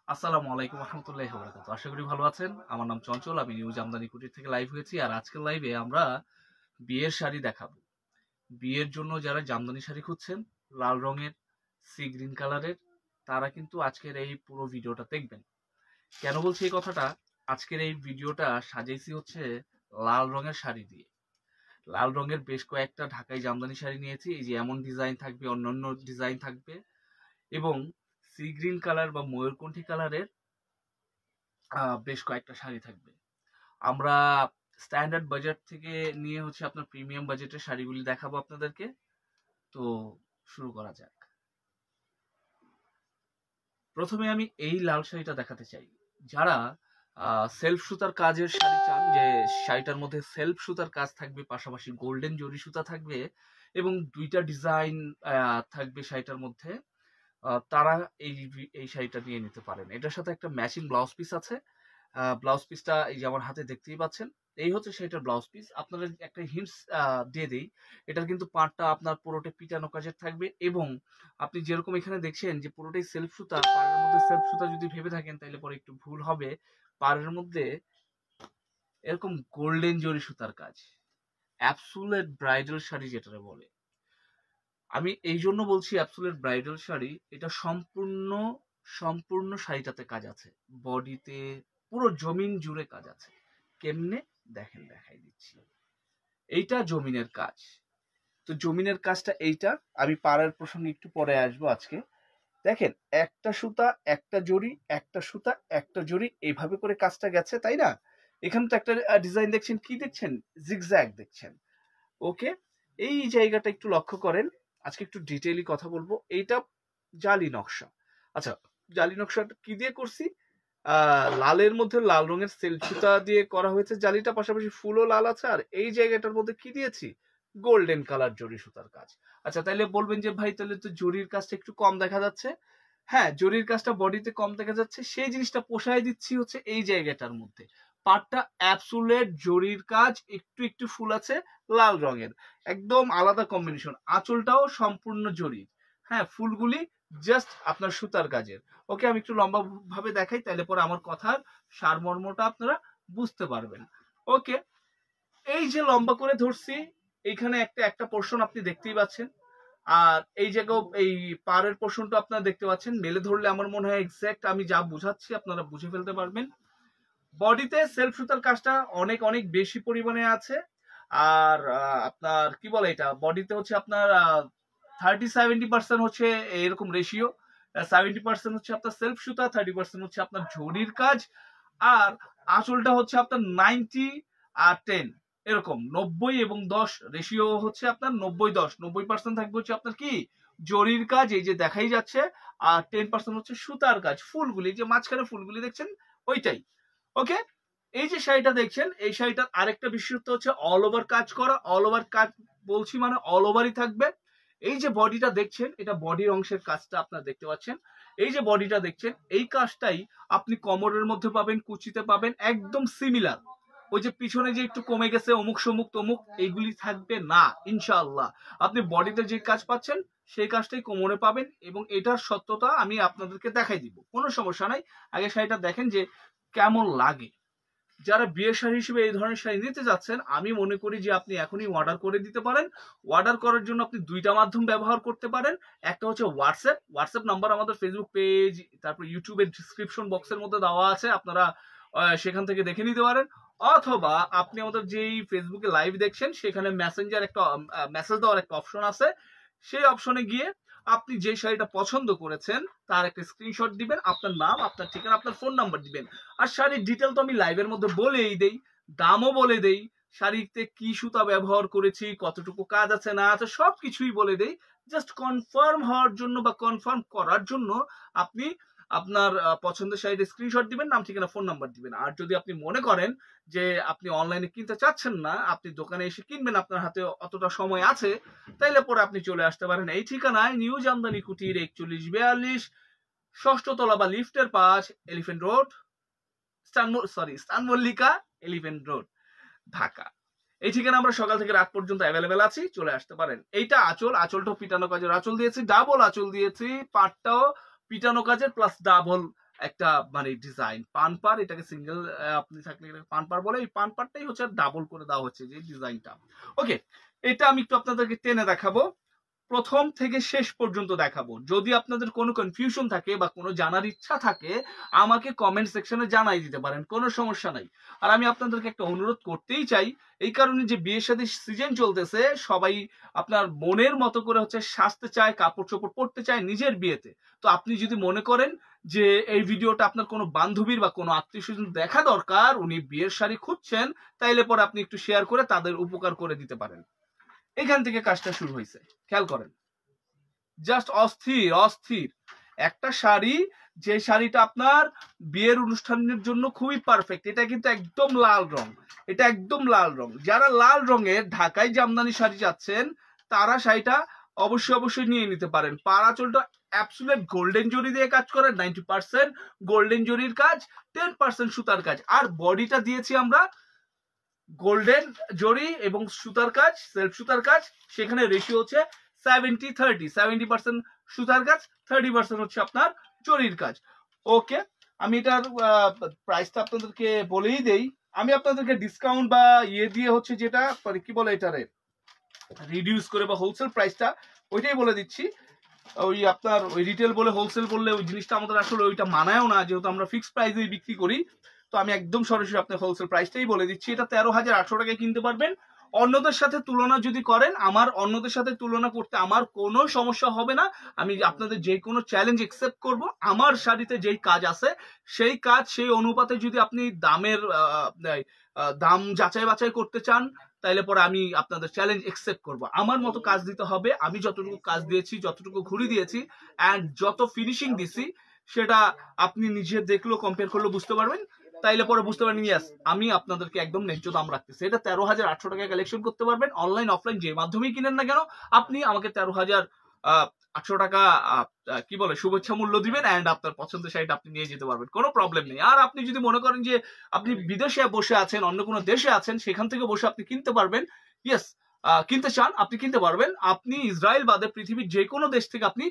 আসসালামু আলাইকুম রহমতুল্লাহি ওয়া বারাকাতুহু। আশা করি ভালো আছেন। আমার নাম চঞ্চল। আমি নিউ জামদানি কুটির থেকে লাইভ হয়েছি। আর আজকের লাইভে আমরা বিয়ের শাড়ি দেখাবো। বিয়ের জন্য যারা জামদানি শাড়ি খুঁজছেন, লাল রঙের, সি গ্রিন কালারের, তারা কিন্তু আজকের এই পুরো ভিডিওটা দেখবেন। কেন বলছি এই কথাটা? আজকের এই ভিডিওটা সাজাইছি হচ্ছে লাল রঙের শাড়ি দিয়ে। লাল রঙের বেশ কয়েকটা ঢাকাই জামদানি শাড়ি নিয়েছি। এই যে এমন ডিজাইন থাকবে, অন্যান্য ডিজাইন থাকবে এবং সি গ্রিন কালার বা ময়ূরকণ্ঠী কালারের বেশ কয়েকটা শাড়ি থাকবে। আমরা স্ট্যান্ডার্ড বাজেট থেকে নিয়ে হচ্ছে আপনার প্রিমিয়াম বাজেটের শাড়িগুলি দেখাবো আপনাদেরকে। তো শুরু করা যাক। প্রথমে আমি এই লাল শাড়িটা দেখাতে চাই। যারা সেলফ সুতার কাজের শাড়ি চান, যে শাড়িটার মধ্যে সেলফ সুতার কাজ থাকবে, পাশাপাশি গোল্ডেন জরি সুতা থাকবে এবং দুইটা ডিজাইন থাকবে শাড়িটার মধ্যে, তারা এই এই শাড়িটা নিয়ে নিতে পারেন। এটার সাথে একটা ম্যাচিং ব্লাউজ পিস আছে। ব্লাউজ পিসটা এই যে আমার হাতে দেখতেই পাচ্ছেন। এই হচ্ছে সেটার ব্লাউজ পিস। আপনাদের একটা হিন্টস দিয়ে দেই। এটার কিন্তু পাড়টা আপনার পুরোটাই পিটানো কাজের থাকবে এবং আপনি যেরকম এখানে দেখছেন যে পুরোটাই সেলফ সুতা, পাড়ের মধ্যে সেলফ সুতা যদি ভেবে থাকেন তাহলে পরে একটু ভুল হবে। পাড়ের মধ্যে এরকম গোল্ডেন জরি সুতার কাজ, অ্যাবসুলেট ব্রাইডাল শাড়ি যেটা বলে। আমি এই জন্য বলছি অ্যাবসুলেট ব্রাইডাল শাড়ি, এটা সম্পূর্ণ শাড়িটাতে কাজ আছে, বডিতে পুরো জমিন জুড়ে কাজ আছে। কেমনে দেখেন, দেখাই দিচ্ছি। এইটা জমিনের কাজ। তো জমিনের কাজটা এইটা। আমি পাড়ার প্রসঙ্গে একটু পরে আসবো আজকে। দেখেন, একটা সুতা একটা জড়ি, একটা সুতা একটা জড়ি, এইভাবে করে কাজটা গেছে, তাই না? এখানে তো একটা ডিজাইন দেখছেন, কি দেখছেন? জিগজ্যাগ দেখছেন। ওকে, এই জায়গাটা একটু লক্ষ্য করেন। আজকে একটু ডিটেইলি কথা বলবো। এইটা জালি নকশা। আচ্ছা, জালি নকশাটা কি দিয়ে করছি? লালের মধ্যে লাল রঙের সেল সুতা দিয়ে করা হয়েছে জালিটা, পাশাপাশি ফুলও লাল আছে। আর এই জায়গাটার মধ্যে কি দিয়েছি? গোল্ডেন কালার জরি সুতার কাজ। আচ্ছা, তাইলে বলবেন যে ভাই তাহলে তো জরির কাজটা একটু কম দেখা যাচ্ছে। হ্যাঁ, জরির কাজটা বডিতে কম দেখা যাচ্ছে, সেই জিনিসটা পোষায় দিচ্ছি হচ্ছে এই জায়গাটার মধ্যে। পাটটা অ্যাবসুলেট জরির কাজ, একটু একটু ফুল আছে লাল রঙের, একদম আলাদা কম্বিনেশন। আঁচলটাও সম্পূর্ণ জরির। হ্যাঁ, ফুলগুলি জাস্ট আপনার সুতার কাজের। ওকে, আমি একটু লম্বা ভাবে দেখাই, তাহলে পরে আমার কথার সারমর্মটা আপনারা বুঝতে পারবেন। ওকে, এই যে লম্বা করে ধরছি, এইখানে একটা একটা পোর্শন আপনি দেখতেই পাচ্ছেন। আর এই জায়গাও এই পাড়ের পোর্শনটা আপনারা দেখতে পাচ্ছেন। মেলে ধরলে আমার মনে হয় এক্স্যাক্ট আমি যা বুঝাচ্ছি আপনারা বুঝে ফেলতে পারবেন। বডিতে সেলফ সুতার কাজটা অনেক অনেক বেশি পরিমাণে আছে। আর আপনার কি বলে, এটা বডিতে হচ্ছে আপনার 30-70% হচ্ছে এরকম রেশিও। 70% হচ্ছে আপনার সেলফ সুতা, 30% হচ্ছে আপনার জরির কাজ। আর আঁচলটা হচ্ছে আপনার 90-10, এরকম 90-10 রেশিও হচ্ছে আপনার 90-10। 90% থাকবে হচ্ছে আপনার কি জরির কাজ, এই যে দেখাই যাচ্ছে। আর 10% হচ্ছে সুতার কাজ, ফুলগুলি যে মাঝখানে ফুলগুলি দেখছেন ওইটাই। ওকে, এই যে শাড়িটা দেখছেন, এই শাড়িটার আরেকটা বিশেষত্ব হচ্ছে অল ওভার কাজ করা। অল ওভার কাজ বলছি মানে অল ওভারই থাকবে। এই যে বডিটা দেখছেন, এটা বডির অংশের কাজটা আপনারা দেখতে পাচ্ছেন। এই যে বডিটা দেখছেন, এই কাজটাই আপনি কোমরের মধ্যে পাবেন, কুচিতে পাবেন, একদম সিমিলার। ওই যে পিছনে যে একটু কমে গেছে অমুক সমুক তমুক, এইগুলি থাকবে না ইনশাআল্লাহ। আপনি বডিতে যে কাজ পাচ্ছেন সেই কাজটাই কোমরে পাবেন এবং এটার সত্যতা আমি আপনাদেরকে দেখাই দিব, কোনো সমস্যা নাই। আগে শাড়িটা দেখেন যে কেমন লাগে। যারা বিয়ের শাড়ি হিসেবে এই ধরনের শাড়ি নিতে যাচ্ছেন, আমি মনে করি যে আপনি এখনই অর্ডার করে দিতে পারেন। অর্ডার করার জন্য আপনি দুইটা মাধ্যম ব্যবহার করতে পারেন। একটা হচ্ছে হোয়াটসঅ্যাপ নাম্বার আমাদের ফেসবুক পেজ, তারপর ইউটিউবের ডিসক্রিপশন বক্সের মধ্যে দেওয়া আছে, আপনারা সেখান থেকে দেখে নিতে পারেন। অথবা আপনি আমাদের যেই ফেসবুকে লাইভ দেখছেন সেখানে মেসেঞ্জার একটা মেসেজ দেওয়ার একটা অপশন আছে, সেই অপশনে গিয়ে আপনি যে শাড়িটা পছন্দ করেছেন তার একটা স্ক্রিনশট দিবেন, আপনার নাম, আপনার ঠিকানা, আপনার ফোন নাম্বার দিবেন। আর শাড়ির ডিটেল তো আমি লাইভের মধ্যে বলেই দেই, দামও বলে দেই, শাড়িতে কি সুতা ব্যবহার করেছি, কতটুকু কাজ আছে না আছে সবকিছুই বলে দেই। জাস্ট কনফার্ম হওয়ার জন্য বা কনফার্ম করার জন্য আপনি আপনার পছন্দের শাড়ির স্ক্রিনশট দিবেন, নাম ঠিকানা ফোন নাম্বার দিবেন। আর যদি আপনি মনে করেন যে আপনি অনলাইনে কিনতে চাচ্ছেন না, আপনি দোকানে এসে কিনবেন, আপনার হাতে অতটা সময় আছে, তাইলে পরে আপনি চলে আসতে পারেন এই ঠিকানায়, নিউ জামদানি কুটির 4142, ষষ্ঠ তলা বা লিফটের 5, এলিফ্যান্ট রোড, স্টান মল্লিকা, এলিফ্যান্ট রোড, ঢাকা। এই ঠিকানা আমরা সকাল থেকে রাত পর্যন্ত অ্যাভেলেবেল আছি, চলে আসতে পারেন। এইটা আঁচলটাও পিটানো কাজের আঁচল দিয়েছি, ডাবল আঁচল দিয়েছি, পাটটাও পিটানো কাজের প্লাস ডাবল একটা মানে ডিজাইন পানপার, এটাকে সিঙ্গেল আপনি থাকলে এটাকে পানপার বলে, এই পানপারটাই হচ্ছে ডাবল করে দেওয়া হচ্ছে যে ডিজাইনটা। ওকে, এটা আমি একটু আপনাদেরকে টেনে দেখাবো, প্রথম থেকে শেষ পর্যন্ত দেখাবো। যদি আপনাদের কোনো কনফিউশন থাকে বা কোনো জানার ইচ্ছা থাকে আমাকে কমেন্ট সেকশনে জানাই দিতে পারেন, কোনো সমস্যা নাই। আর আমি আপনাদেরকে একটা অনুরোধ করতেই চাই, এই কারণে যে বিয়ে শাদীর সিজন চলতেছে, সবাই আপনার মনের মতো করে হচ্ছে সাজতে চায়, কাপড় চোপড় পরতে চায় নিজের বিয়েতে। তো আপনি যদি মনে করেন যে এই ভিডিওটা আপনার কোনো বান্ধবীর বা কোনো আত্মীয় স্বজন দেখা দরকার, উনি বিয়ের শাড়ি খুঁজছেন, তাইলে পরে আপনি একটু শেয়ার করে তাদের উপকার করে দিতে পারেন। এখান থেকে কাজটা শুরু হয়েছে, খেয়াল করেন, জাস্ট অস্থির অস্থির একটা শাড়ি, যে শাড়িটা আপনার বিয়ের অনুষ্ঠানের জন্য খুবই পারফেক্ট। এটা কিন্তু একদম লাল রং, এটা একদম লাল রং। যারা লাল রঙের ঢাকাই জামদানি শাড়ি চাচ্ছেন তারা শাড়িটা অবশ্যই অবশ্যই নিয়ে নিতে পারেন। পার আঁচলটা অ্যাবসুলেট গোল্ডেন জরি দিয়ে কাজ করে, 90% গোল্ডেন জরির কাজ, 10% সুতার কাজ। আর বডিটা দিয়েছি আমরা গোল্ডেন জরি এবং সুতার কাজ, সেলফ সুতার কাজ। সেখানে রেশিও হচ্ছে 70-30, 70% সুতার কাজ, 30% হচ্ছে আপনার জরির কাজ। ওকে, আমি এটার প্রাইসটা আপনাদেরকে বলেই দেই। আমি আপনাদেরকে ডিসকাউন্ট বা ইয়ে দিয়ে হচ্ছে যেটা কি বলে এটারে রিডিউস করে বা হোলসেল প্রাইসটা ওইটাই বলে দিচ্ছি। ওই আপনার ওই রিটেল বলে হোলসেল বললে ওই জিনিসটা আমাদের আসলে ওইটা মানায়ও না, যেহেতু আমরা ফিক্সড প্রাইসেই বিক্রি করি। তো আমি একদম সরাসরি আপনার হোলসেল প্রাইসটাই বলে দিচ্ছি। এটা 13,800 টাকায় কিনতে পারবেন। অন্যদের সাথে তুলনা যদি করেন, আমার অন্যদের সাথে তুলনা করতে আমার কোনো সমস্যা হবে না। আমি আপনাদের যে কোনো চ্যালেঞ্জ একসেপ্ট করব। আমার শাড়িতে যেই কাজ আছে সেই কাজ সেই অনুপাতে যদি আপনি দামের দাম যাচাই বাছাই করতে চান, তাইলে পরে আমি আপনাদের চ্যালেঞ্জ একসেপ্ট করব। আমার মতো কাজ দিতে হবে। আমি যতটুকু কাজ দিয়েছি, যতটুকু ঘুরি দিয়েছি অ্যান্ড যত ফিনিশিং দিছি, সেটা আপনি নিজে দেখলেও কম্পেয়ার করলেও বুঝতে পারবেন। তাইলে পরে বুঝতে পারেন ইয়েস আমি আপনাদেরকে একদম ন্যায্য দাম রাখতেছি। এটা 13,800 টাকায় কালেকশন করতে পারবেন। অনলাইন অফলাইন যে মাধ্যমেই কিনেন না কেন, আপনি আমাকে 13,800 টাকা কি বলে শুভেচ্ছা মূল্য দিবেন অ্যান্ড আপনার পছন্দের শাড়িটা আপনি নিয়ে যেতে পারবেন, কোনো প্রবলেম নেই। আর আপনি যদি মনে করেন যে আপনি বিদেশে বসে আছেন, অন্য কোনো দেশে আছেন, সেখান থেকে বসে আপনি কিনতে পারবেন, ইয়েস কিনতে চান আপনি কিনতে পারবেন। আপনি ইসরায়েল বাদে পৃথিবীর যে কোনো দেশ থেকে আপনি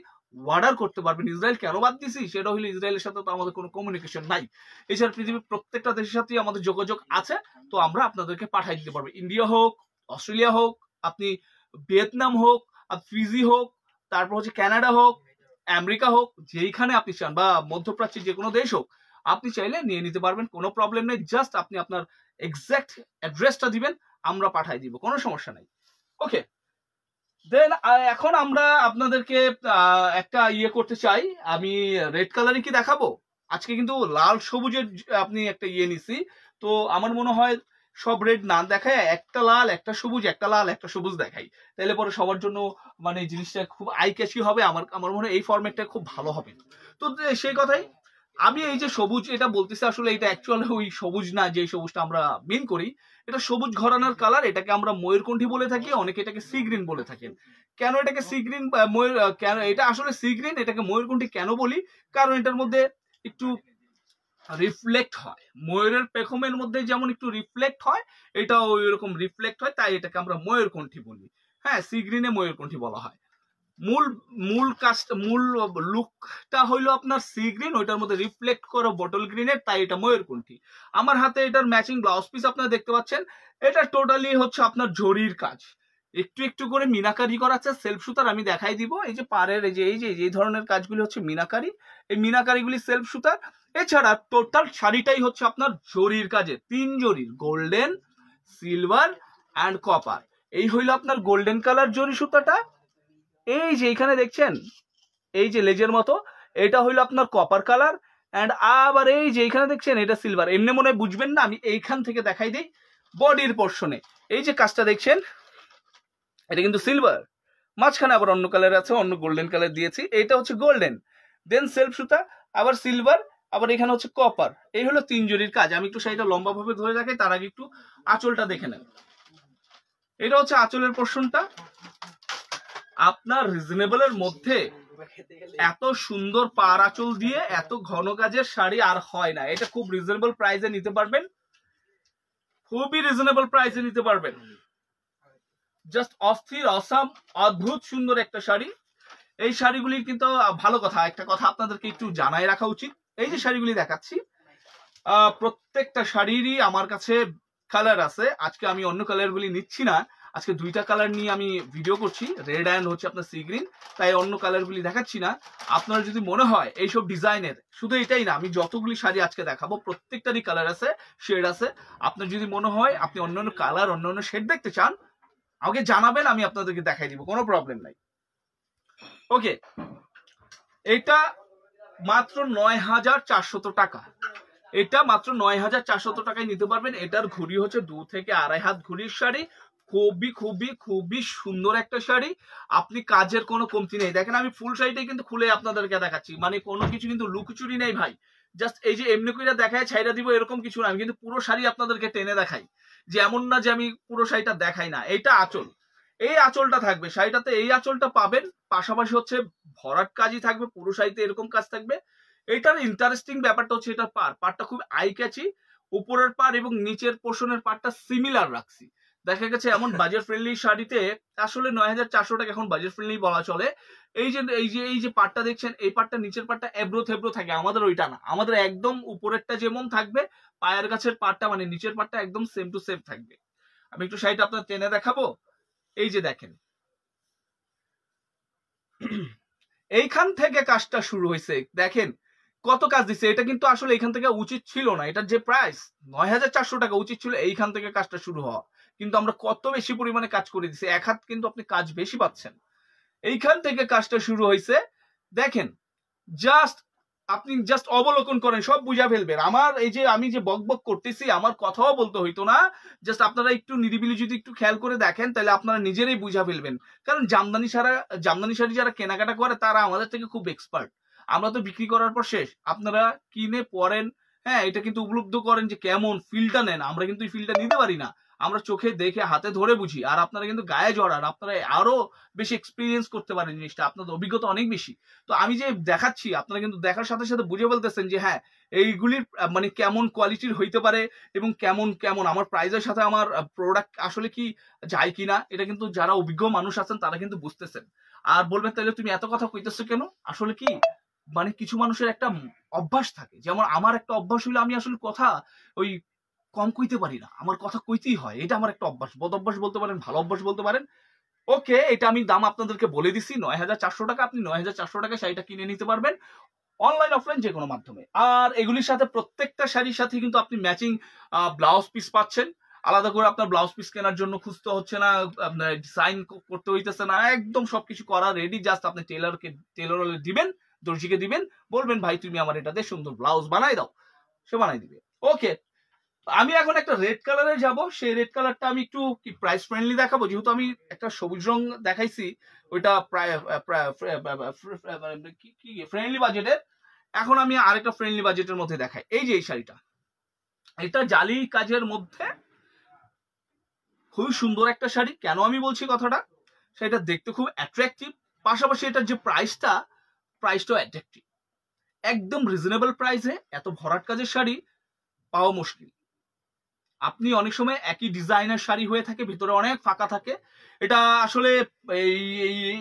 অর্ডার করতে পারবেন। ইসরায়েল কেন বাদ দিছি, সেটা হলো ইসরায়েলের সাথে তো আমাদের কোনো কমিউনিকেশন নাই। এছাড়া পৃথিবীর প্রত্যেকটা দেশের সাথেই আমাদের যোগাযোগ আছে, তো আমরা আপনাদেরকে পাঠাই দিতে পারবো। ইন্ডিয়া হোক, অস্ট্রেলিয়া হোক, আপনি ভিয়েতনাম হোক, ফিজি হোক, তারপর হচ্ছে কানাডা হোক, আমেরিকা হোক, যেইখানে আপনি চান, বা মধ্যপ্রাচ্যের যে কোনো দেশ হোক, আপনি চাইলে নিয়ে নিতে পারবেন, কোনো প্রবলেম নেই। জাস্ট আপনি আপনার এক্সাক্ট অ্যাড্রেসটা দিবেন, আমরা পাঠাই দিব, কোনো সমস্যা নাই। ওকে, দেন এখন আমরা আপনাদেরকে একটা ইয়ে করতে চাই। আমি রেড কালারই কি দেখাবো আজকে, কিন্তু লাল সবুজের আপনি একটা ইয়ে নিছি। তো আমার মনে হয় সব রেড না দেখায় একটা লাল একটা সবুজ, একটা লাল একটা সবুজ দেখাই, তাহলে পরে সবার জন্য মানে জিনিসটা খুব আই ক্যাচি হবে। আমার মনে হয় এই ফরম্যাটটা খুব ভালো হবে। তো সেই কথাই আমি এই যে সবুজ এটা বলতেছি, আসলে এটা অ্যাকচুয়ালি ওই সবুজ না যে সবুজটা আমরা মিন করি। এটা সবুজ ঘরানার কালার, এটাকে আমরা ময়ূরকণ্ঠী বলে থাকি, অনেকে এটাকে সি গ্রিন বলে থাকেন। কেন এটাকে সি গ্রিন ময়ূর কেন এটা আসলে সি গ্রিন, এটাকে ময়ূরকণ্ঠী কেন বলি, কারণ এটার মধ্যে একটু রিফ্লেক্ট হয়, ময়ূরের পেখমের মধ্যে যেমন একটু রিফ্লেক্ট হয়, এটা ওই রকম রিফ্লেক্ট হয়, তাই এটাকে আমরা ময়ূরকণ্ঠী বলি। হ্যাঁ, সি গ্রিনে ময়ূরকণ্ঠী বলা হয়। মূল মূল কাজটা মূল লুকটা হইলো আপনার সি গ্রিন, ওইটার মধ্যে রিফ্লেক্ট করো বটল গ্রিনের, তাই এটা ময়ূরকণ্ঠী। আমার হাতে এটার ম্যাচিং ব্লাউজ পিস আপনারা দেখতে পাচ্ছেন। এটা টোটালি হচ্ছে আপনার জরির কাজ, একটু একটু করে মিনাকারি করা আছে সেলফ সুতার। আমি দেখাই দিব, এই যে পাড়ের এই ধরনের কাজগুলি হচ্ছে মিনাকারি, এই মিনাকারিগুলি সেলফ সুতার। এছাড়া টোটাল শাড়িটাই হচ্ছে আপনার জরির কাজে, 3 জরির, গোল্ডেন, সিলভার অ্যান্ড কপার। এই হইলো আপনার গোল্ডেন কালার জরি সুতাটা। এই যে এখানে দেখছেন এই যে লেজের মতো, এটা হইলো আপনার কপার কালার। অ্যান্ড আবার এই যে এখানে দেখছেন এটা সিলভার। এমনি মনে হয় বুঝবেন না, আমি এইখান থেকে দেখাই দিই। বডির পোর্শনে এই যে কাজটা দেখছেন, এটা কিন্তু সিলভার, মাঝখানে আবার অন্য কালার আছে, অন্য গোল্ডেন কালার দিয়েছি, এটা হচ্ছে গোল্ডেন, দেন সেলফ সুতা, আবার সিলভার, আবার এখানে হচ্ছে কপার। এই হলো 3 জরির কাজ। আমি একটু শাড়িটা লম্বা ভাবে ধরে রাখি, তার আগে একটু আঁচলটা দেখে নেন। এটা হচ্ছে আঁচলের পোর্শনটা। আপনার রিজনেবলের মধ্যে এত সুন্দর পার আঁচল দিয়ে এত ঘন কাজের শাড়ি আর হয় না। এটা খুব রিজনেবল প্রাইসে নিতে পারবেন, খুবই রিজনেবল প্রাইসে নিতে পারবেন। জাস্ট অস্থির অসাম অদ্ভুত সুন্দর একটা শাড়ি। এই শাড়িগুলির কিন্তু ভালো কথা, একটা কথা আপনাদেরকে একটু জানাই রাখা উচিত, এই যে শাড়িগুলি দেখাচ্ছি প্রত্যেকটা শাড়িরই আমার কাছে কালার আছে। আজকে আমি অন্য কালারগুলি নিচ্ছি না, আজকে দুইটা কালার নিয়ে আমি ভিডিও করছি, রেড অ্যান্ড হচ্ছে আপনার সি গ্রিন, তাই অন্য কালারগুলি দেখাচ্ছি না। আপনার যদি মনে হয় এইসব ডিজাইনের, শুধু এটাই না, আমি যতগুলি শাড়ি আজকে দেখাবো প্রত্যেকটারই কালার আছে, শেড আছে। আপনার যদি মনে হয় আপনি অন্যান্য কালার অন্যান্য শেড দেখতে চান, আমাকে জানাবেন, আমি আপনাদেরকে দেখাই দিব, কোনো প্রবলেম নাই। ওকে, এটা মাত্র ৯,৪০০ টাকা, এটা মাত্র ৯,৪০০ টাকায় নিতে পারবেন। এটার ঘুড়ি হচ্ছে 2 থেকে 2.5 হাত ঘুড়ির শাড়ি, খুবই খুবই খুবই সুন্দর একটা শাড়ি। আপনি কাজের কোনো কমতি নেই। দেখেন আমি ফুল শাড়িটাই কিন্তু খুলে আপনাদেরকে দেখাচ্ছি, মানে কোনো কিছু কিন্তু লুকোচুরি নেই ভাই। জাস্ট এই যে এমনি করে দেখায় ছাইরা দিব এরকম কিছু না, আমি কিন্তু পুরো শাড়ি আপনাদেরকে টেনে দেখাই, যে এমন না যে আমি পুরো শাড়িটা দেখাই না। এটা আঁচল, এই আঁচলটা থাকবে শাড়িটাতে, এই আঁচলটা পাবেন, পাশাপাশি হচ্ছে ভরাট কাজই থাকবে, পুরো শাড়িতে এরকম কাজ থাকবে। এটার ইন্টারেস্টিং ব্যাপারটা হচ্ছে এটার পাড়টা খুব আই ক্যাচি, উপরের পাড় এবং নিচের পোর্শনের পাড়টা সিমিলার রাখছি। দেখা গেছে এমন বাজেট ফ্রেন্ডলি শাড়িতে আসলে ৯,৪০০ টাকা এখন বাজেট ফ্রেন্ডলি বলা চলে। এই যে পাড়টা দেখছেন, এই পাড়টা নিচের পাড়টা এবড়ো থেবড়ো থাকে, আমাদের ওইটা না, আমাদের একদম উপরেরটা যেমন থাকবে, পায়ের কাছের পাড়টা মানে নিচের পাড়টা একদম সেম টু সেম থাকবে। আমি একটু শাড়িটা আপনার টেনে দেখাবো। এই যে দেখেন, এইখান থেকে কাজটা শুরু হয়েছে, দেখেন কত কাজ দিচ্ছে। এটা কিন্তু আসলে এখান থেকে উচিত ছিল না, এটার যে প্রাইস ৯,৪০০ টাকা, উচিত ছিল এইখান থেকে কাজটা শুরু হওয়া, কিন্তু আমরা কত বেশি পরিমাণে কাজ করে দিচ্ছি, এক হাত কিন্তু আপনি কাজ বেশি পাচ্ছেন। এইখান থেকে কাজটা শুরু হয়েছে, দেখেন জাস্ট আপনি জাস্ট অবলোকন করেন, সব বুঝা ফেলবেন। আমার এই যে আমি যে বক বক করতেছি, আমার কথাও বলতে হইতো না, জাস্ট আপনারা একটু নিরিবিলি যদি একটু খেয়াল করে দেখেন, তাহলে আপনারা নিজেরাই বুঝা ফেলবেন। কারণ জামদানি শাড়ি যারা কেনাকাটা করে তারা আমাদের থেকে খুব এক্সপার্ট, আমরা তো বিক্রি করার পর শেষ, আপনারা কিনে পড়েন, হ্যাঁ এটা কিন্তু উপলব্ধ করেন যে কেমন ফিলটা নেন। আমরা কিন্তু এই ফিলটা নিতে পারি না, আমরা চোখে দেখে হাতে ধরে বুঝি, আর আপনারা কিন্তু গায়ে জড়ান, আপনারা আরো বেশি এক্সপিরিয়েন্স করতে পারেন জিনিসটা, আপনাদের অভিজ্ঞতা অনেক বেশি। তো আমি যে দেখাচ্ছি, আপনারা কিন্তু দেখার সাথে সাথে বুঝে বলতেছেন যে হ্যাঁ এইগুলির মানে কেমন কোয়ালিটির হইতে পারে এবং কেমন কেমন আমার প্রাইসের সাথে আমার প্রোডাক্ট আসলে কি যায় কিনা, এটা কিন্তু যারা অভিজ্ঞ মানুষ আছেন তারা কিন্তু বুঝতেছেন। আর বলবেন তাহলে তুমি এত কথা কইতেছো কেন, আসলে কি মানে কিছু মানুষের একটা অভ্যাস থাকে, যেমন আমার একটা অভ্যাস হইলো আমি আসলে কথা ওই কম কইতে পারি না, আমার কথা কইতেই হয়, এটা আমার একটা অভ্যাস, বদ অভ্যাস বলতে পারেন, ভালো অভ্যাস বলতে পারেন। ওকে, এটা আমি দাম আপনাদেরকে বলে দিছি ৯,৪০০ টাকা, আপনি ৯,৪০০ টাকা শাড়িটা কিনে নিতে পারবেন অনলাইন অফলাইন যে কোনো মাধ্যমে। আর এগুলির সাথে প্রত্যেকটা শাড়ির সাথে কিন্তু আপনি ম্যাচিং ব্লাউজ পিস পাচ্ছেন, আলাদা করে আপনার ব্লাউজ পিস কেনার জন্য খুঁজতে হচ্ছে না, আপনার ডিজাইন করতে হইতেছে না, একদম সবকিছু করা রেডি, জাস্ট আপনি টেলর দিবেন, দর্জিকে দিবেন, বলবেন ভাই তুমি আমার এটাতে সুন্দর ব্লাউজ বানাই দাও, সে বানাই দিবে। ওকে, আমি এখন একটা রেড কালারে যাব, সেই রেড কালারটা আমি একটু কি প্রাইস ফ্রেন্ডলি দেখাবো, যেহেতু আমি একটা সবুজ রং দেখাইছি ওইটা প্রায় কি ফ্রেন্ডলি বাজেটের, এখন আমি আরেকটা ফ্রেন্ডলি বাজেটের মধ্যে দেখাই। এই যে এই শাড়িটা, এটা জালি কাজের মধ্যে খুবই সুন্দর একটা শাড়ি। কেন আমি বলছি কথাটা, সেটা দেখতে খুব অ্যাট্রাকটিভ, পাশাপাশি এটার যে প্রাইসটাও অ্যাট্রাকটিভ, একদম রিজনেবল প্রাইসে এত ভরাট কাজের শাড়ি পাওয়া মুশকিল। আপনি অনেক সময় একই ডিজাইনের শাড়ি হয়ে থাকে, ভিতরে অনেক ফাঁকা থাকে, এটা আসলে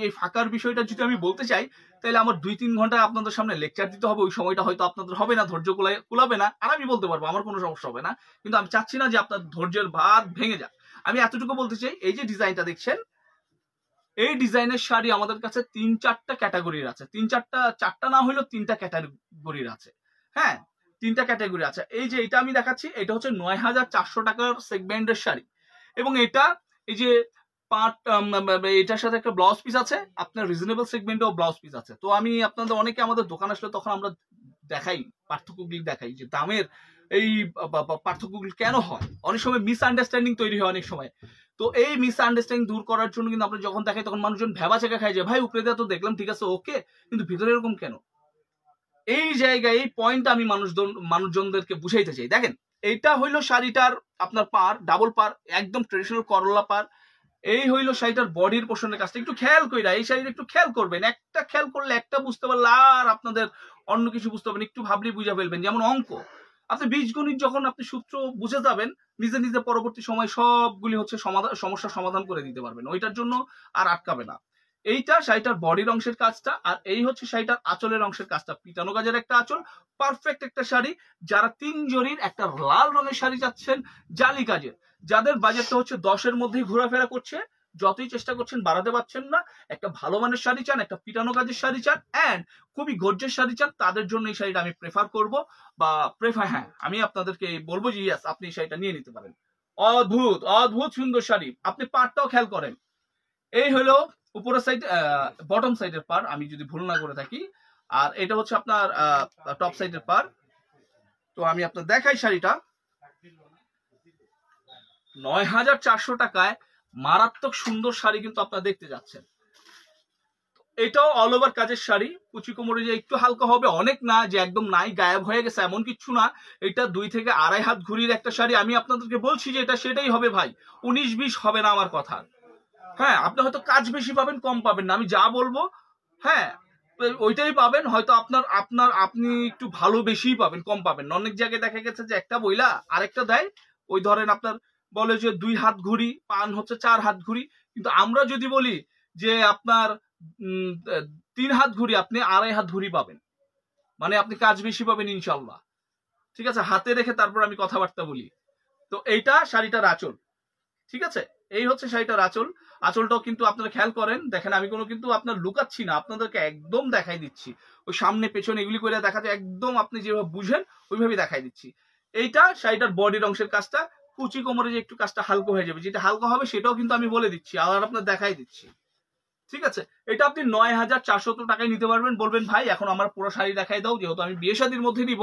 এই ফাঁকার বিষয়টা যদি আমি বলতে চাই তাহলে আমার 2-3 ঘন্টা আপনাদের সামনে লেকচার দিতে হবে, ওই সময়টা হয়তো আপনাদের হবে না, ধৈর্য কুলাবে না, আর আমি বলতে পারবো আমার কোনো সমস্যা হবে না, কিন্তু আমি চাচ্ছি না যে আপনার ধৈর্যের বাঁধ ভেঙে যাক। আমি এতটুকু বলতে চাই, এই যে ডিজাইনটা দেখছেন, এই ডিজাইনের শাড়ি আমাদের কাছে 3-4টা ক্যাটাগরির আছে, 4টা না হলেও 3টা ক্যাটাগরির আছে, হ্যাঁ 3টা ক্যাটাগরি আছে। এই যে এটা আমি দেখাচ্ছি, এটা হচ্ছে ৯,৪০০ টাকার সেগমেন্টের শাড়ি, এবং এটা এই যে এটার সাথে একটা ব্লাউজ পিস আছে, আপনার রিজনেবল সেগমেন্টেও ব্লাউজ পিস আছে। তো আমি আপনাদের অনেকে আমাদের দোকান আসলে তখন আমরা দেখাই, পার্থক্যগুলি দেখাই যে দামের এই পার্থক্যগুলি কেন হয়, অনেক সময় মিসআন্ডারস্ট্যান্ডিং তৈরি হয় অনেক সময়। তো এই মিসআন্ডারস্ট্যান্ডিং দূর করার জন্য কিন্তু আমরা যখন দেখাই তখন মানুষজন ভেবা চেকা খায় যে ভাই উপরে দিয়ে তো দেখলাম ঠিক আছে ওকে, কিন্তু ভিতরে এরকম কেন। এই জায়গায় এই পয়েন্ট আমি মানুষজনদেরকে বুঝাইতে চাই। দেখেন এইটা হইলো শাড়িটার আপনার পার, ডাবল পার, একদম ট্রেডিশনাল করলা পার। এই হইলো শাড়িটার বডির পোর্শনের কাজটা একটু খেয়াল কইরা, এই শাড়িটা একটু খেয়াল করবেন, একটা খেয়াল করলে একটা বুঝতে পারলে আর আপনাদের অন্য কিছু বুঝতে পারবেন, একটু ভাবলেই বুঝা ফেলবেন। যেমন অঙ্ক, আপনি বীজগণিত যখন আপনি সূত্র বুঝে যাবেন, নিজে নিজে পরবর্তী সময় সবগুলি হচ্ছে সমস্যার সমাধান করে দিতে পারবেন, ওইটার জন্য আর আটকাবে না। এইটা শাড়িটার বডির অংশের কাজটা, আর এই হচ্ছে শাড়িটার আঁচলের অংশের কাজটা। পিটানো কাজের একটা আঁচল, পারফেক্ট একটা শাড়ি। যারা 3 জরির একটা লাল রঙের শাড়ি চাচ্ছেন জালি কাজের, যাদের বাজেটটা হচ্ছে 10-এর মধ্যেই ঘোরাফেরা করছে, যতই চেষ্টা করছেন বাড়াতে পারছেন না, একটা ভালো মানের শাড়ি চান, একটা পিটানো কাজের শাড়ি চান, এন্ড খুবই গর্জিয়াস শাড়ি চান, তাদের জন্য এই শাড়িটা আমি প্রেফার করব বা হ্যাঁ আমি আপনাদেরকে বলবো যে ইয়েস, আপনি এই শাড়িটা নিয়ে নিতে পারেন। অদ্ভুত অদ্ভুত সুন্দর শাড়ি। আপনি পাড়টাও খেয়াল করেন, এই হলো উপরের সাইড, বটম সাইডের পার আমি যদি ভুল না করে থাকি, আর এটা হচ্ছে আপনার টপ সাইডের পার। তো আমি আপনার দেখাই শাড়িটা। ৯,৪০০ টাকায় মারাত্মক সুন্দর শাড়ি কিন্তু আপনারা দেখতে যাচ্ছেন। এটাও অল ওভার কাজের শাড়ি, কুচি কোমরে যে একটু হালকা হবে, অনেক না যে একদম নাই গায়েব হয়ে গেছে এমন কিছু না। এটা 2 থেকে 2.5 হাত ঘুরির একটা শাড়ি। আমি আপনাদেরকে বলছি যে এটা সেটাই হবে ভাই, 19-20 হবে না আমার কথা। হ্যাঁ, আপনি হয়তো কাজ বেশি পাবেন, কম পাবেন না, আমি যা বলবো হ্যাঁ ওইটাই পাবেন। হয়তো আপনি একটু ভালো বেশিই পাবেন, কম পাবেন। অনেক জায়গায় দেখা গেছে যে একটা বইলা আরেকটা দেয়, ওই ধরেন আপনার বলে যে 2 হাত ঘুরি, পান হচ্ছে 4 হাত ঘুরি, কিন্তু আমরা যদি বলি যে আপনার 3 হাত ঘুরি, আপনি 2.5 হাত ঘুরি পাবেন, মানে আপনি কাজ বেশি পাবেন ইনশাল্লাহ। ঠিক আছে, হাতে রেখে তারপর আমি কথাবার্তা বলি। তো এইটা শাড়িটার আঁচল, ঠিক আছে, এই হচ্ছে শাড়িটার আঁচল। আঁচলটাও কিন্তু আপনারা খেয়াল করেন, দেখেন আমি কোনো কিন্তু আপনার লুকাচ্ছি না, আপনাদেরকে একদম দেখাই দিচ্ছি। ওই সামনে পেছনে এগুলি করে দেখাতে একদম আপনি যেভাবে বুঝেন ওইভাবে দেখাই দিচ্ছি। এইটা শাড়িটার বডির অংশের কাজটা, কুচি কোমরে যে একটু কাজটা হালকা হয়ে যাবে, যেটা হালকা হবে সেটাও কিন্তু আমি বলে দিচ্ছি আর আপনার দেখাই দিচ্ছি। ঠিক আছে, এটা আপনি ৯,৪০০ টাকায় নিতে পারবেন। বলবেন ভাই এখন আমার পুরো শাড়ি দেখাই দাও, যেহেতু আমি বিয়ে শাদীর মধ্যে নিব।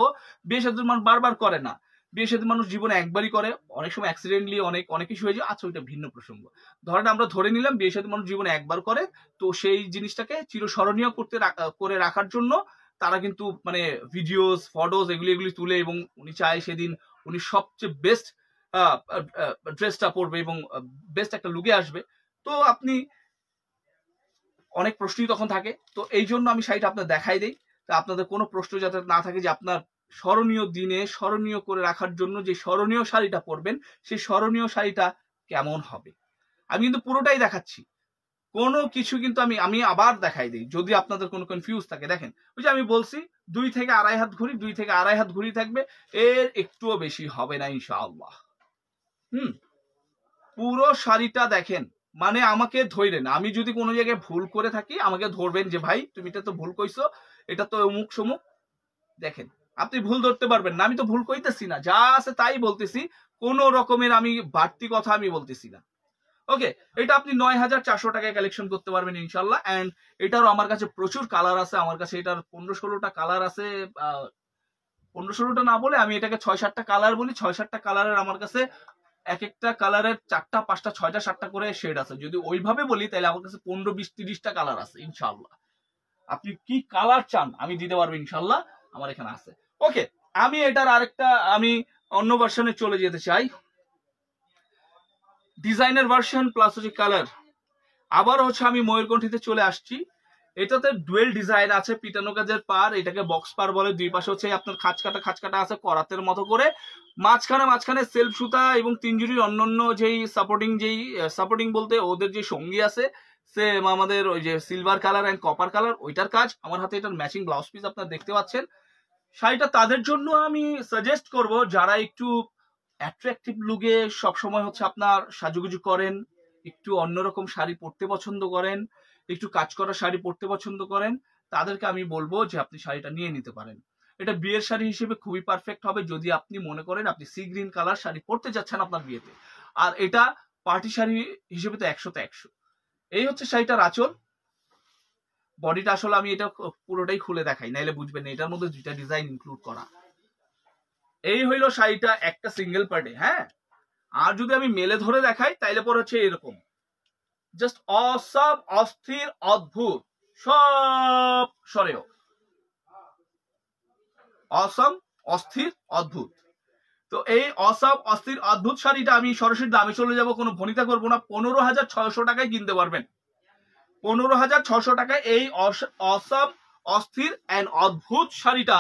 বিয়ে শাদীর মানুষ বারবার করে না, বিয়ে শাদীর মানুষ জীবনে একবারই করে, অনেক সময় অ্যাক্সিডেন্টলি অনেক কিছু হয়ে যায়। আচ্ছা ওইটা ভিন্ন প্রসঙ্গ, ধরেন আমরা ধরে নিলাম বিয়ে শাদীর মানুষ জীবনে একবার করে, তো সেই জিনিসটাকে চিরস্মরণীয় করে রাখার জন্য তারা কিন্তু মানে ভিডিওস ফটোস এগুলি তুলে, এবং উনি চায় সেদিন উনি সবচেয়ে বেস্ট ড্রেসটা পরবে এবং বেস্ট একটা লুকে আসবে। তো আপনি অনেক প্রশ্নই তখন থাকে, তো এই জন্য আমি শাড়িটা আপনার দেখাই দিই, তা আপনাদের কোনো প্রশ্ন যাতে না থাকে যে আপনার স্মরণীয় দিনে স্মরণীয় করে রাখার জন্য যে স্মরণীয় শাড়িটা পরবেন, সেই স্মরণীয় শাড়িটা কেমন হবে। আমি কিন্তু পুরোটাই দেখাচ্ছি, কোনো কিছু কিন্তু আমি আবার দেখাই দিই যদি আপনাদের কোনো কনফিউজ থাকে। দেখেন ওই যে আমি বলছি 2 থেকে 2.5 হাত ঘুরি, 2 থেকে 2.5 হাত ঘুরি থাকবে, এর একটুও বেশি হবে না ইনশাআল্লাহ। পুরো শাড়িটা দেখেন, মানে আমাকে ধরবেন, আমি যদি কোনো জায়গায় ভুল করে থাকি আমাকে ধরবেন যে ভাই তুমি এটা তো ভুল কইছো, এটা তো অমুক সমুক। দেখেন আপনি ভুল ধরতে পারবেন না, আমি তো ভুল কইতেছি না, যা আছে তাই বলতেছি, কোনো রকমের আমি বাড়তি কথা আমি বলতেছি না। ওকে, এটা আপনি ৯,৪০০ টাকায় কালেকশন করতে পারবেন ইনশাল্লাহ। এন্ড এটারও আমার কাছে প্রচুর কালার আছে, আমার কাছে এটার 15-16টা কালার আছে। 15-16টা না বলে আমি এটাকে 6-7টা কালার বলি। 6-7টা কালারের আমার কাছে এক একটা কালারের 4টা 5টা 6টা 7টা করে শেড আছে। যদি ওইভাবে বলি তাহলে আমার কাছে 15-20-30টা কালার আছে ইনশাল্লাহ। আপনি কি কালার চান আমি দিতে পারবো ইনশাল্লাহ, আমার এখানে আছে। ওকে, আমি এটার আরেকটা আমি অন্য ভার্সনে চলে যেতে চাই, ডিজাইনের ভার্সন প্লাস হচ্ছে কালার। আবার হচ্ছে আমি ময়ূরকণ্ঠীতে চলে আসছি। এটাতে ডুয়েল ডিজাইন আছে, পিটানো কাজের পার, এটাকে বক্স পার বলে। দুই পাশে হচ্ছে আপনার খাঁচকাটা আছে করাতের মতো করে, মাঝখানে সেলফ সুতা এবং 3 জুড়ির অন্যান্য যেই সাপোর্টিং বলতে ওদের যে সঙ্গী আছে সে আমাদের ওই যে silver colour and copper colour, ওইটার কাজ। আমার হাতে এটার ম্যাচিং ব্লাউজ পিস আপনারা দেখতে পাচ্ছেন। শাড়িটা তাদের জন্য আমি সাজেস্ট করব যারা একটু অ্যাট্রাকটিভ লুকে সবসময় হচ্ছে আপনার সাজুগুজু করেন, একটু অন্যরকম শাড়ি পরতে পছন্দ করেন, একটু কাজ করা শাড়ি পরতে পছন্দ করেন, তাদেরকে আমি বলবো যে আপনি শাড়িটা নিয়ে নিতে পারেন। এটা বিয়ের শাড়ি হিসেবে খুবই পারফেক্ট হবে যদি আপনি মনে করেন আপনি সি গ্রিন কালার শাড়ি পরতে যাচ্ছেন আপনার বিয়েতে। আর এটা পার্টি শাড়ি হিসেবে তো 100তে 100। এই হচ্ছে শাড়িটার আঁচল। বডিটা আসলে আমি এটা পুরোটাই খুলে দেখাই, নাইলে বুঝবেন না, এটার মধ্যে 2টা ডিজাইন ইনক্লুড করা। এই হইলো শাড়িটা একটা সিঙ্গেল পার্টে। হ্যাঁ, আর যদি আমি মেলে ধরে দেখাই তাইলে পরে হচ্ছে এরকম, জাস্ট অসম, অস্থির, অদ্ভুত, সব সরেও অসম, অস্থির, অদ্ভুত। তো এই অসম, অস্থির, অদ্ভুত শাড়িটা আমি সরাসরি দামে চলে যাব, কোনো ভনিতা করবো না। 15,600 টাকায় কিনতে পারবেন। 15,600 টাকায় এই অসম, অস্থির এন্ড অদ্ভুত শাড়িটা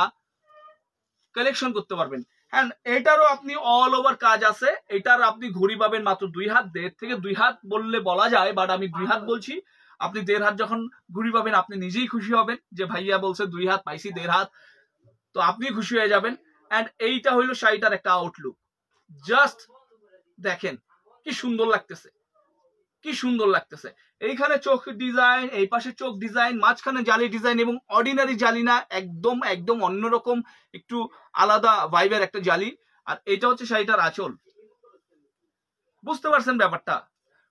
কালেকশন করতে পারবেন। হ্যাঁ, এটারও আপনি অল ওভার কাজ আছে। এটার আপনি ঘড়ি পাবেন মাত্র 2 হাত, 1.5 থেকে 2 হাত বললে বলা যায়, বাট আমি 2 হাত বলছি। আপনি 1.5 হাত যখন ঘুড়ি পাবেন আপনি নিজেই খুশি হবেন যে ভাইয়া বলছে 2 হাত পাইছি 1.5 হাত, তো আপনি খুশি হয়ে যাবেন। এন্ড এইটা হইলো শাড়িটার একটা আউটলুক। জাস্ট দেখেন কি সুন্দর লাগতেছে, কি সুন্দর লাগতেছে। এইখানে চোখ ডিজাইন, এই পাশে চোখ ডিজাইন, মাঝখানে জালি ডিজাইন, এবং অর্ডিনারি জালি না, একদম একদম অন্যরকম একটু আলাদা ভাইবের একটা জালি। আর এটা হচ্ছে শাড়িটার আঁচল, বুঝতে পারছেন ব্যাপারটা?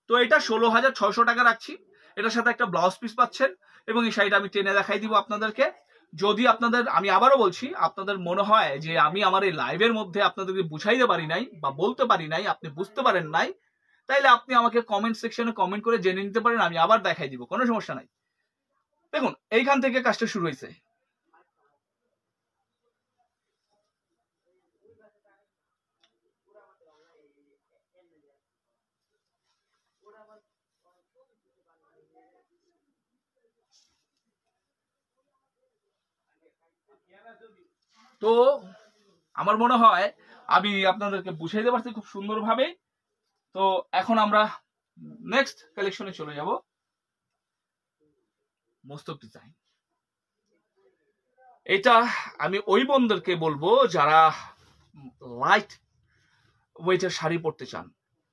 তো এটা 16,600 টাকা রাখছি। এটার সাথে একটা ব্লাউজ পিস পাচ্ছেন, এবং এই শাড়িটা আমি টেনে দেখাই দিব আপনাদেরকে। যদি আপনাদের, আমি আবারও বলছি, আপনাদের মনে হয় যে আমি আমার এই লাইভের মধ্যে আপনাদেরকে বুঝাইতে পারি নাই বা বলতে পারি নাই, আপনি বুঝতে পারেন নাই, তাইলে আপনি আমাকে কমেন্ট সেকশনে কমেন্ট করে জেনে নিতে পারেন, আমি আবার দেখাই দিব, কোনো সমস্যা নাই। দেখুন এইখান থেকে কাজটা শুরু হয়েছে। তো আমার মনে হয় আমি আপনাদেরকে বুঝাইতে পারছি খুব সুন্দরভাবে। তো এখন আমরা নেক্সট কালেকশনে চলে যাব, মস্তক ডিজাইন। এটা আমি ওই বোনদেরকে বলবো যারা লাইট ওয়েটের শাড়ি পরতে চান।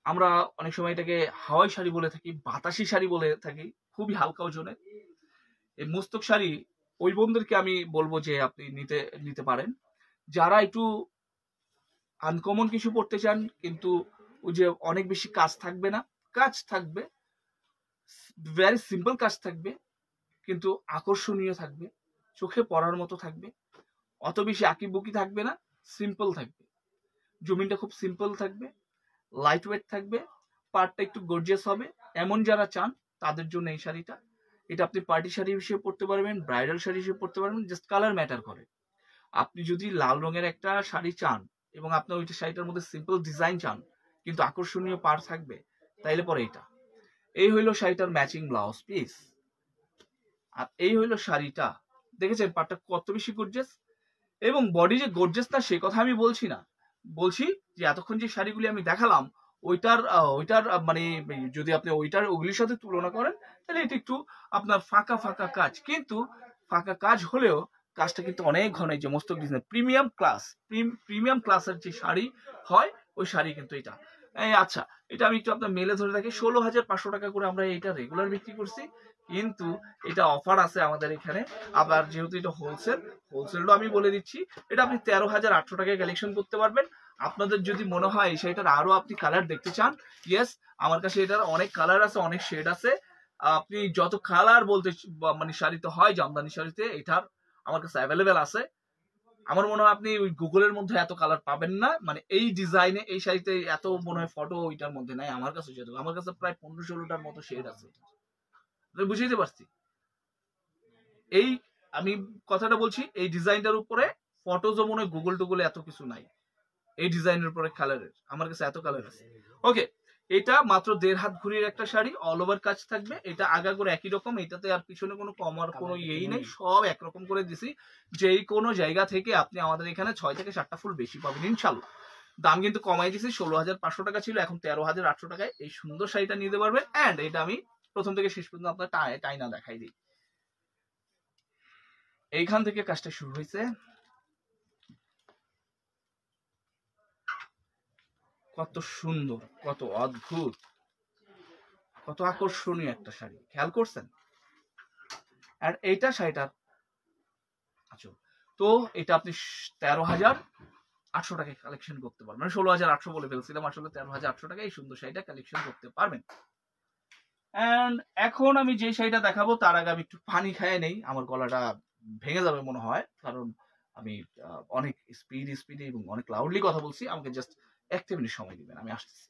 আমরা অনেক সময় এটাকে হাওয়াই শাড়ি বলে থাকি, বাতাসি শাড়ি বলে থাকি, খুবই হালকা ওজনে। এই মস্তক শাড়ি ওই বোনদেরকে আমি বলবো যে আপনি নিতে পারেন। যারা একটু আনকমন কিছু পড়তে চান, কিন্তু ওই যে অনেক বেশি কাজ থাকবে না, কাজ থাকবে ভেরি সিম্পল কাজ থাকবে, কিন্তু আকর্ষণীয় থাকবে, চোখে পড়ার মতো থাকবে, অত বেশি আঁকিবুকি থাকবে না, সিম্পল থাকবে, জমিনটা খুব সিম্পল থাকবে, লাইট ওয়েট থাকবে, পার্টটা একটু গর্জিয়াস হবে, এমন যারা চান তাদের জন্য এই শাড়িটা। এটা আপনি পার্টি শাড়ি হিসেবে পরতে পারবেন, ব্রাইডাল শাড়ি হিসেবে পরতে পারবেন, জাস্ট কালার ম্যাটার করে। আপনি যদি লাল রঙের একটা শাড়ি চান এবং আপনার ওইটা শাড়িটার মধ্যে সিম্পল ডিজাইন চান কিন্তু আকর্ষণীয় পার থাকবে, তাইলে পরে এইটা। এই হইলো শাড়িটার ম্যাচিং ব্লাউজ পিস, আর এই হইলো শাড়িটা। দেখেছেন পাটটা কত বেশি গর্জিয়াস, এবং বডি যে গর্জিয়াস না সে কথা আমি বলছি না, বলছি যে এতক্ষণ যে শাড়িগুলি আমি দেখালাম ওইটার মানে যদি আপনি ওইগুলির সাথে তুলনা করেন তাহলে এটা একটু আপনার ফাঁকা ফাঁকা কাজ, কিন্তু ফাঁকা কাজ হলেও কাজটা কিন্তু অনেক ঘন। যে মস্তক ডিজাইন প্রিমিয়াম ক্লাসের যে শাড়ি হয় ওই শাড়ি কিন্তু এটা। আচ্ছা, এটা আমি একটু আপনার মেলে ধরে রাখি, 16,500 টাকা করে আমরা এটা রেগুলার বিক্রি করছি, কিন্তু এটা অফার আছে আমাদের এখানে। আবার যেহেতু এটা হোলসেলও আমি বলে দিচ্ছি, এটা আপনি 13,800 টাকায় কালেকশন করতে পারবেন। আপনাদের যদি মনে হয় এই শাড়িটার আরো আপনি কালার দেখতে চান, ইয়েস, আমার কাছে এটার অনেক কালার আছে, অনেক শেড আছে। আপনি যত কালার বলতে মানে শাড়িতে হয় জামদানি শাড়িতে, এটার আমার কাছে অ্যাভেলেবেল আছে। আমার মনে হয় আপনি ওই গুগলের মধ্যে এত কালার পাবেন না, মানে এই ডিজাইনে এই শাড়িতে এত মনে হয় ফটো ওইটার মধ্যে নাই। আমার কাছে যেহেতু আমার কাছে প্রায় 15-16টার মতো শেড আছে, বুঝাইতে পারছি? এই আমি কথাটা বলছি, এই ডিজাইনটার উপরে ফটোজও মনে হয় গুগলে এত কিছু নাই, এই ডিজাইনের উপরে কালারের আমার কাছে এত কালার আছে। ওকে, এটা মাত্র 1.5 হাত ঘুরির একটা শাড়ি, অল ওভার কাজ থাকবে। এটা আগা করে একই রকম, এটাতে আর পিছনে কোনো কমার কোনো ইয়েই নেই, সব একরকম করে দিছি। যেই কোনো জায়গা থেকে আপনি আমাদের এখানে 6 থেকে 7টা ফুল বেশি পাবেন ইনশাল্লাহ। দাম কিন্তু কমাই দিছি, 16,500 টাকা ছিল, এখন 13,800 টাকায় এই সুন্দর শাড়িটা নিতে পারবেন। এন্ড এটা আমি প্রথম থেকে শেষ পর্যন্ত আপনার টাইনা দেখাই দিই। এইখান থেকে কাজটা শুরু হয়েছে, কত সুন্দর, কত অদ্ভুত, কত আকর্ষণীয় একটা শাড়ি, খেয়াল করছেন? আর এইটা শাড়িটার আচ্ছা, তো এটা আপনি 13,800 টাকায় কালেকশন করতে পারবেন, মানে 16,800 বলে ফেলছিলাম, আসলে 13,800 টাকায় এই সুন্দর শাড়িটা কালেকশন করতে পারবেন। এন্ড এখন আমি যে শাড়িটা দেখাবো তার আগে আমি একটু পানি খাইয়ে নেই, আমার গলাটা ভেঙে যাবে মনে হয়, কারণ আমি অনেক স্পিডে এবং অনেক লাউডলি কথা বলছি। আমাকে জাস্ট 1 মিনিট সময় দিবেন, আমি আসতেছি।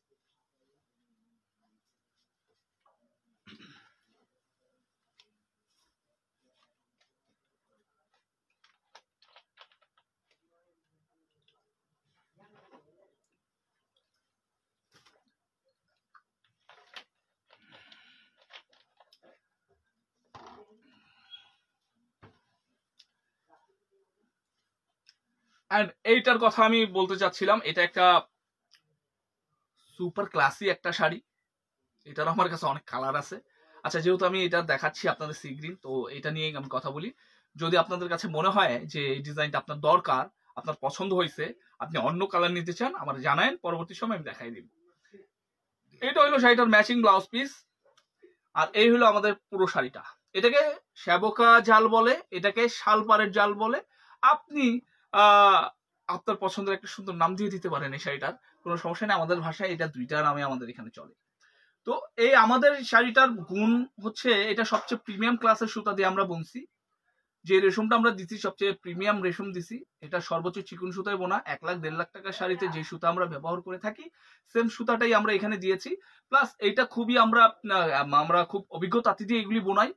এন্ড এইটার কথা আমি বলতে চাচ্ছিলাম, এটা একটা সুপার ক্লাসি একটা শাড়ি, এটার আমার কাছে অনেক কালার আছে। আচ্ছা, যেহেতু আমি এটা দেখাচ্ছি আপনাদের সি গ্রিন, তো এটা নিয়ে আমি কথা বলি। যদি আপনাদের কাছে মনে হয় যে এই ডিজাইনটা আপনার দরকার, আপনার পছন্দ হয়েছে, আপনি অন্য কালার নিতে চান, আমার জানায়েন, পরবর্তী সময় আমি দেখাই দিব। এটা হলো শাড়িটার ম্যাচিং ব্লাউজ পিস, আর এই হলো আমাদের পুরো শাড়িটা। এটাকে শ্যাবকা জাল বলে, এটাকে শালপাড়ের জাল বলে। আপনি আপনার পছন্দের একটা সুন্দর নাম দিয়ে দিতে পারেন এই শাড়িটার, কোনো সমস্যা নেই। আমাদের ভাষায় এটা দুইটা নামে আমাদের এখানে চলে। তো এই আমাদের শাড়িটার গুণ হচ্ছে এটা সবচেয়ে প্রিমিয়াম ক্লাসের সুতা দিয়ে আমরা বুনছি। যে রেশমটা আমরা দিচ্ছি সবচেয়ে প্রিমিয়াম রেশম দিছি। এটা সর্বোচ্চ চিকন সুতায় বোনা। 1 লাখ 1.5 লাখ টাকার শাড়িতে যে সুতা আমরা ব্যবহার করে থাকি সেম সুতাটাই আমরা এখানে দিয়েছি। প্লাস এটা খুবই আমরা খুব অভিজ্ঞ তাঁতি দিয়ে এগুলি বোনাই।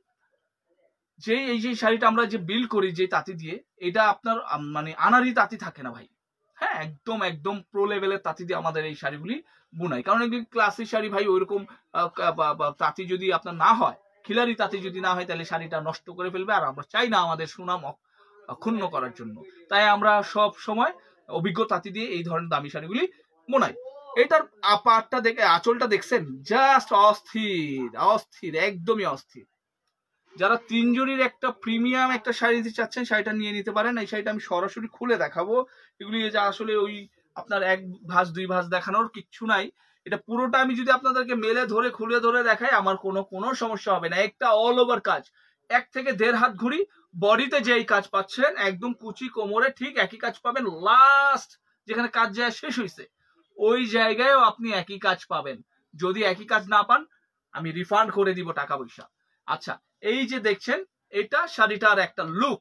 এই যে শাড়িটা আমরা যে বিল্ড করি যে তাঁতি দিয়ে, এটা আপনার মানে আনারি তাঁতি থাকে না ভাই। হ্যাঁ, একদম একদম প্রো লেভেলের তাঁতি দিয়ে আমাদের এই শাড়িগুলি বুনাই। কারণ এগুলি ক্লাসিক শাড়ি ভাই, ওইরকম তাঁতি যদি আপনার না হয়, খিলারি তাঁতি যদি না হয়, তাহলে শাড়িটা নষ্ট করে ফেলবে। আর আমরা চাই না আমাদের সুনাম ক্ষুণ্ণ করার জন্য, তাই আমরা সব সময় অভিজ্ঞ তাঁতি দিয়ে এই ধরনের দামি শাড়িগুলি বোনাই। এটার পাটটা দেখে, আঁচলটা দেখছেন, জাস্ট অস্থির অস্থির, একদমই অস্থির। যারা 3 জরির একটা প্রিমিয়াম একটা শাড়ি দিতে চাচ্ছেন, শাড়িটা নিয়ে নিতে পারেন। এই শাড়িটা আমি সরাসরি খুলে দেখাবো। এগুলি যে আসলে ওই আপনার 1 ভাঁজ 2 ভাঁজ দেখানোর কিচ্ছু নাই। এটা পুরোটা আমি যদি আপনাদেরকে মেলে ধরে খুলে ধরে দেখাই, আমার কোনো সমস্যা হবে না। একটা অল ওভার কাজ, 1 থেকে 1.5 হাত ঘুরি বডিতে যেই কাজ পাচ্ছেন, একদম কুচি কোমরে ঠিক একই কাজ পাবেন। লাস্ট যেখানে কাজ যায় শেষ হয়েছে, ওই জায়গায়ও আপনি একই কাজ পাবেন। যদি একই কাজ না পান, আমি রিফান্ড করে দিব টাকা পয়সা। আচ্ছা, এই যে দেখছেন, এটা শাড়িটার একটা লুক।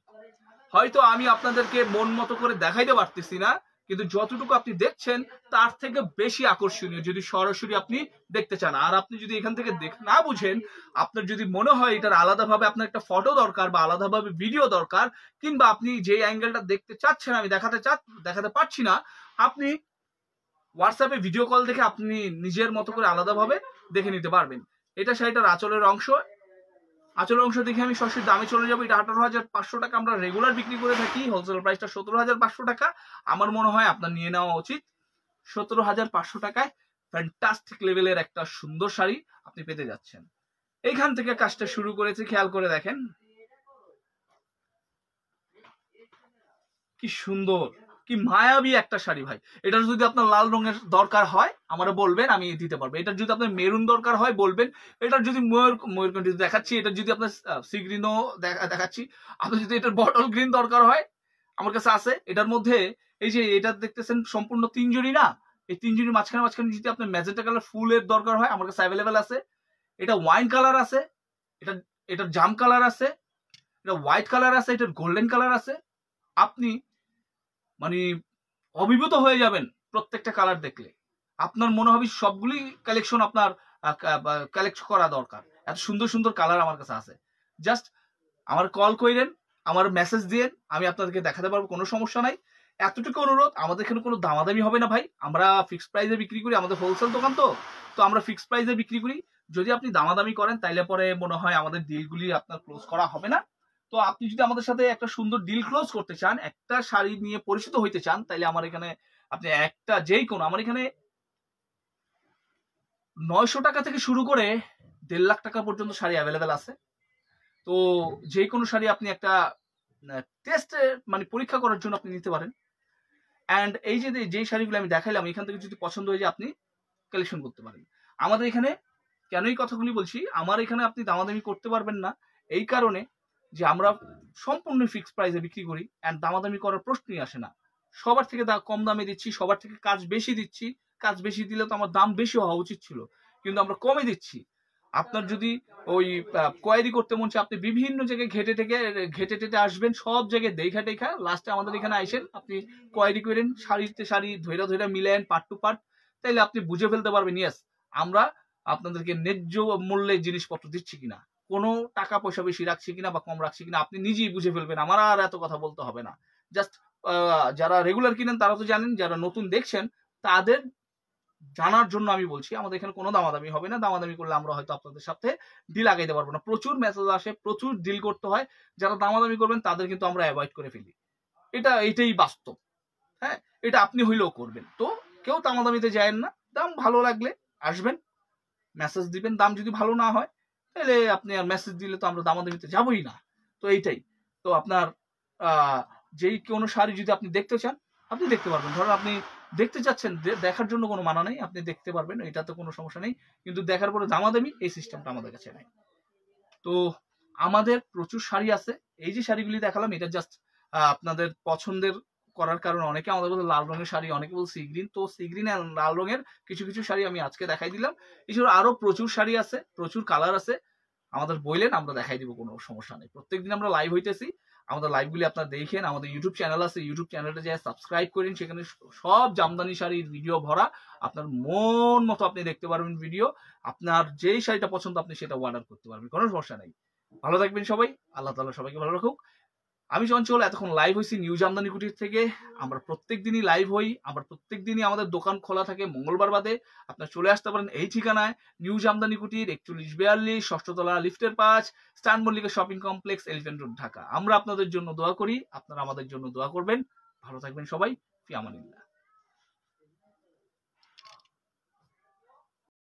হয়তো আমি আপনাদেরকে মন মতো করে দেখাইতে পারতেছি না, কিন্তু যতটুকু আপনি দেখছেন তার থেকে বেশি আকর্ষণীয় যদি সরাসরি আপনি দেখতে চান। আর আপনি যদি এখান থেকে না বুঝেন, আপনার যদি মনে হয় এটার আলাদাভাবে আপনার একটা ফটো দরকার বা আলাদাভাবে ভিডিও দরকার, কিংবা আপনি যে অ্যাঙ্গেলটা দেখতে চাচ্ছেন আমি দেখাতে পারছি না, আপনি হোয়াটসঅ্যাপে ভিডিও কল দেখে আপনি নিজের মতো করে আলাদাভাবে দেখে নিতে পারবেন। এটা শাড়িটার আঁচলের অংশ। আঁচলের অংশ দেখে আমি সরাসরি দামে চলে যাবো। এটা 18,500 টাকা আমরা রেগুলার বিক্রি করে থাকি। হোলসেল প্রাইসটা 17,500 টাকা। আমার মনে হয় আপনার নিয়ে নেওয়া উচিত। 17,500 টাকায় ফ্যান্টাস্টিক লেভেলের একটা সুন্দর শাড়ি আপনি পেতে যাচ্ছেন। এইখান থেকে কাজটা শুরু করেছি, খেয়াল করে দেখেন কি সুন্দর, কি মায়াবী একটা শাড়ি ভাই। এটার যদি আপনার লাল রঙের দরকার হয় আমারে বলবেন, আমি দিতে পারবো। এটার যদি আপনার মেরুন দরকার হয় বলবেন। এটার যদি ময়ূরকণ্ঠ দেখাচ্ছি, এটার যদি আপনার সি গ্রিনও দেখাচ্ছি। আপনার যদি এটার বটল গ্রিন দরকার হয়, আমার কাছে আছে। এটার মধ্যে এই যে এটা দেখতেছেন সম্পূর্ণ 3 জরি না, এই 3 জরির মাঝখানে যদি আপনার ম্যাজেন্টা কালার ফুলের দরকার হয়, আমার কাছে অ্যাভেলেবেল আছে। এটা ওয়াইন কালার আছে, এটার জাম কালার আছে, এটা হোয়াইট কালার আছে, এটার গোল্ডেন কালার আছে। আপনি মানে অভিভূত হয়ে যাবেন প্রত্যেকটা কালার দেখলে। আপনার মনে হবে সবগুলি কালেকশন আপনার কালেক্ট করা দরকার। এত সুন্দর সুন্দর কালার আমার কাছে আছে। জাস্ট আমার কল করেন, আমার মেসেজ দিয়েন, আমি আপনাদেরকে দেখাতে পারবো, কোনো সমস্যা নাই। এতটুকু অনুরোধ, আমাদের এখানে কোনো দামাদামি হবে না ভাই। আমরা ফিক্সড প্রাইসে বিক্রি করি, আমাদের হোলসেল দোকান তো আমরা ফিক্সড প্রাইসে বিক্রি করি। যদি আপনি দামাদামি করেন তাইলে পরে মনে হয় আমাদের ডিলগুলি আপনার ক্লোজ করা হবে না। তো আপনি যদি আমাদের সাথে একটা সুন্দর ডিল ক্লোজ করতে চান, একটা শাড়ি নিয়ে পরিচিত হইতে চান, তাইলে আমার এখানে আপনি একটা আমার এখানে 900 টাকা থেকে শুরু করে 1.5 লাখ টাকা পর্যন্ত শাড়ি অ্যাভেলেবেল আছে। তো যে কোনো শাড়ি আপনি একটা টেস্ট মানে পরীক্ষা করার জন্য আপনি নিতে পারেন। অ্যান্ড এই যে শাড়িগুলো আমি দেখাইলাম, এখান থেকে যদি পছন্দ হয়ে যায় আপনি কালেকশন করতে পারেন। আমাদের এখানে কেন এই কথাগুলি বলছি, আমার এখানে আপনি দামাদামি করতে পারবেন না এই কারণে যে আমরা সম্পূর্ণ ফিক্সড প্রাইসে বিক্রি করি। অ্যান্ড দামাদামি করার প্রশ্নই আসে না। সবার থেকে কম দামে দিচ্ছি, সবার থেকে কাজ বেশি দিচ্ছি। কাজ বেশি দিলে তো আমার দাম বেশি হওয়া উচিত ছিল, কিন্তু আমরা কমে দিচ্ছি। আপনার যদি ওই কোয়ারি করতে মন চায়, আপনি বিভিন্ন জায়গায় ঘেটে টেটে আসবেন, সব জায়গায় দেখা লাস্টে আমাদের এখানে আইসেন, আপনি কোয়ারি করেন, শাড়িতে শাড়ি ধৈরা মিলেন পার্ট টু পার্ট, তাইলে আপনি বুঝে ফেলতে পারবেন ইয়েস আমরা আপনাদেরকে ন্যায্য মূল্যে জিনিসপত্র দিচ্ছি কিনা, কোনো টাকা পয়সা বেশি রাখছি কিনা বা কম রাখছি কিনা আপনি নিজেই বুঝে ফেলবেন। আমার আর এত কথা বলতে হবে না। জাস্ট যারা রেগুলার কিনেন তারা তো জানেন, যারা নতুন দেখছেন তাদের জানার জন্য আমি বলছি, আমাদের এখানে কোনো দামাদামি হবে না। দামাদামি করলে আমরা হয়তো আপনাদের সাথে ডিল আগাইতে পারবো না। প্রচুর মেসেজ আসে, প্রচুর ডিল করতে হয়। যারা দামাদামি করবেন তাদের কিন্তু আমরা অ্যাভয়েড করে ফেলি। এটাই বাস্তব। হ্যাঁ, এটা আপনি হইলেও করবেন। তো কেউ দামাদামিতে যায়েন না। দাম ভালো লাগলে আসবেন, মেসেজ দিবেন। দাম যদি ভালো না হয় তাহলে আপনি আর মেসেজ দিলে তো আমরা দামাদামিতে যাবোই না। তো এইটাই। তো আপনার যেই কোনো শাড়ি যদি আপনি দেখতে চান, আপনি দেখতে পারবেন। ধরেন আপনি দেখতে চাচ্ছেন, দেখার জন্য কোনো মানা নেই, আপনি দেখতে পারবেন, এটাতে কোনো সমস্যা নেই। কিন্তু দেখার পরে দামাদামি এই সিস্টেমটা আমাদের কাছে নাই। তো আমাদের প্রচুর শাড়ি আছে। এই যে শাড়িগুলি দেখালাম এটা জাস্ট আপনাদের পছন্দের করার কারণে অনেকে আমাদের বলে লাল রঙের শাড়ি, অনেকে বলে সি গ্রিন। তো সি গ্রিন আর লাল রঙের কিছু কিছু শাড়ি আমি আজকে দেখাই দিলাম। এছাড়া আরো প্রচুর শাড়ি আছে, প্রচুর কালার আছে। আমাদের বললেন আমরা দেখাই দিব, কোনো সমস্যা নেই। প্রত্যেকদিন আমরা লাইভ হইতেছি, আমাদের লাইভগুলি আপনারা দেখেন। আমাদের ইউটিউব চ্যানেল আছে, ইউটিউব চ্যানেলটা যে সাবস্ক্রাইব করেন, সেখানে সব জামদানি শাড়ির ভিডিও ভরা। আপনার মন মতো আপনি দেখতে পারবেন ভিডিও। আপনার যেই শাড়িটা পছন্দ আপনি সেটা অর্ডার করতে পারবেন, কোনো সমস্যা নেই। ভালো থাকবেন সবাই, আল্লাহ তাআলা সবাইকে ভালো রাখুক। আমি চঞ্চল, এতক্ষণ লাইভ হয়েছি নিউ জামদানি কুটির থেকে। আমরা প্রত্যেক দিনই লাইভ হই, আমরা প্রত্যেক দিনই আমাদের দোকান খোলা থাকে মঙ্গলবার বাদে। আপনার চলে আসতে পারেন এই ঠিকানায়, নিউ জামদানি কুটির 4142 ষষ্ঠতলা লিফটের 5, স্টান Mallika shopping complex, Elephant Road, Dhaka. আমরা আপনাদের জন্য দোয়া করি, আপনারা আমাদের জন্য দোয়া করবেন। ভালো থাকবেন সবাই, ফি আমানিল্লাহ।